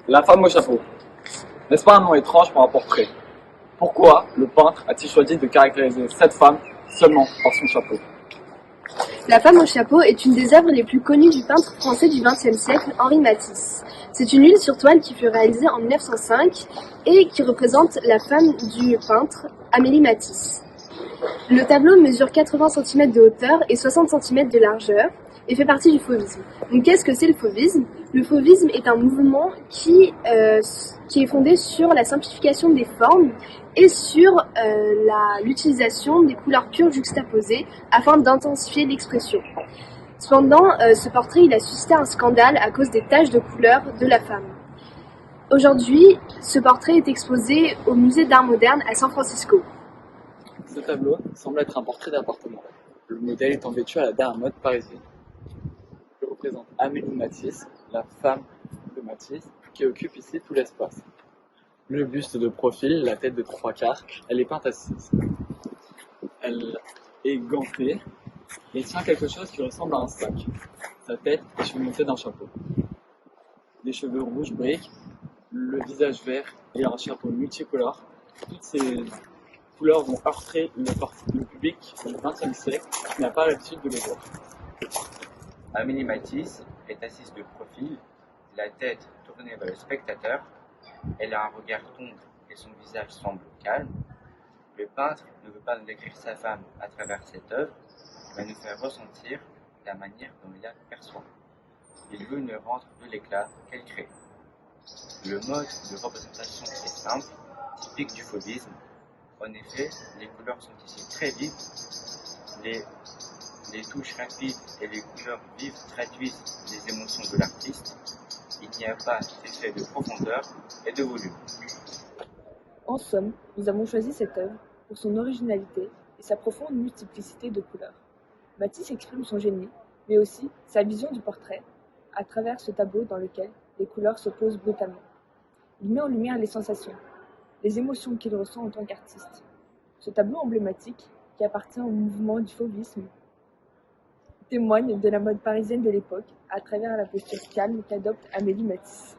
La femme au chapeau. N'est-ce pas un nom étrange pour un portrait? Pourquoi le peintre a-t-il choisi de caractériser cette femme seulement par son chapeau? La femme au chapeau est une des œuvres les plus connues du peintre français du XXe siècle, Henri Matisse. C'est une huile sur toile qui fut réalisée en 1905 et qui représente la femme du peintre, Amélie Matisse. Le tableau mesure 80 cm de hauteur et 60 cm de largeur et fait partie du fauvisme. Donc qu'est-ce que c'est le fauvisme? Le fauvisme est un mouvement qui est fondé sur la simplification des formes et sur l'utilisation des couleurs pures juxtaposées afin d'intensifier l'expression. Cependant, ce portrait il a suscité un scandale à cause des taches de couleur de la femme. Aujourd'hui, ce portrait est exposé au musée d'art moderne à San Francisco. Ce tableau semble être un portrait d'appartement. Le modèle étant vêtu à la dernière mode parisienne. Il représente Amélie Matisse, la femme de Matisse, qui occupe ici tout l'espace. Le buste de profil, la tête de trois quarts, elle est peinte assise. Elle est gantée et tient quelque chose qui ressemble à un sac. Sa tête est surmontée d'un chapeau. Des cheveux rouges briques, le visage vert et un chapeau multicolore. Toutes ces couleurs vont heurter le public du XXe siècle qui n'a pas l'habitude de les voir. Amélie Matisse est assise de profil, la tête tournée vers le spectateur. Elle a un regard tendre et son visage semble calme. Le peintre ne veut pas nous décrire sa femme à travers cette œuvre, mais nous faire ressentir la manière dont il la perçoit. Il veut nous rendre de l'éclat qu'elle crée. Le mode de représentation est simple, typique du fauvisme. En effet, les couleurs sont ici très vives. Les touches rapides et les couleurs vives traduisent les émotions de l'artiste. Il n'y a pas d'effet de profondeur et de volume. En somme, nous avons choisi cette œuvre pour son originalité et sa profonde multiplicité de couleurs. Matisse exprime son génie, mais aussi sa vision du portrait, à travers ce tableau dans lequel les couleurs s'opposent brutalement. Il met en lumière les sensations, les émotions qu'il ressent en tant qu'artiste. Ce tableau emblématique, qui appartient au mouvement du fauvisme, témoigne de la mode parisienne de l'époque à travers la posture calme qu'adopte Amélie Matisse.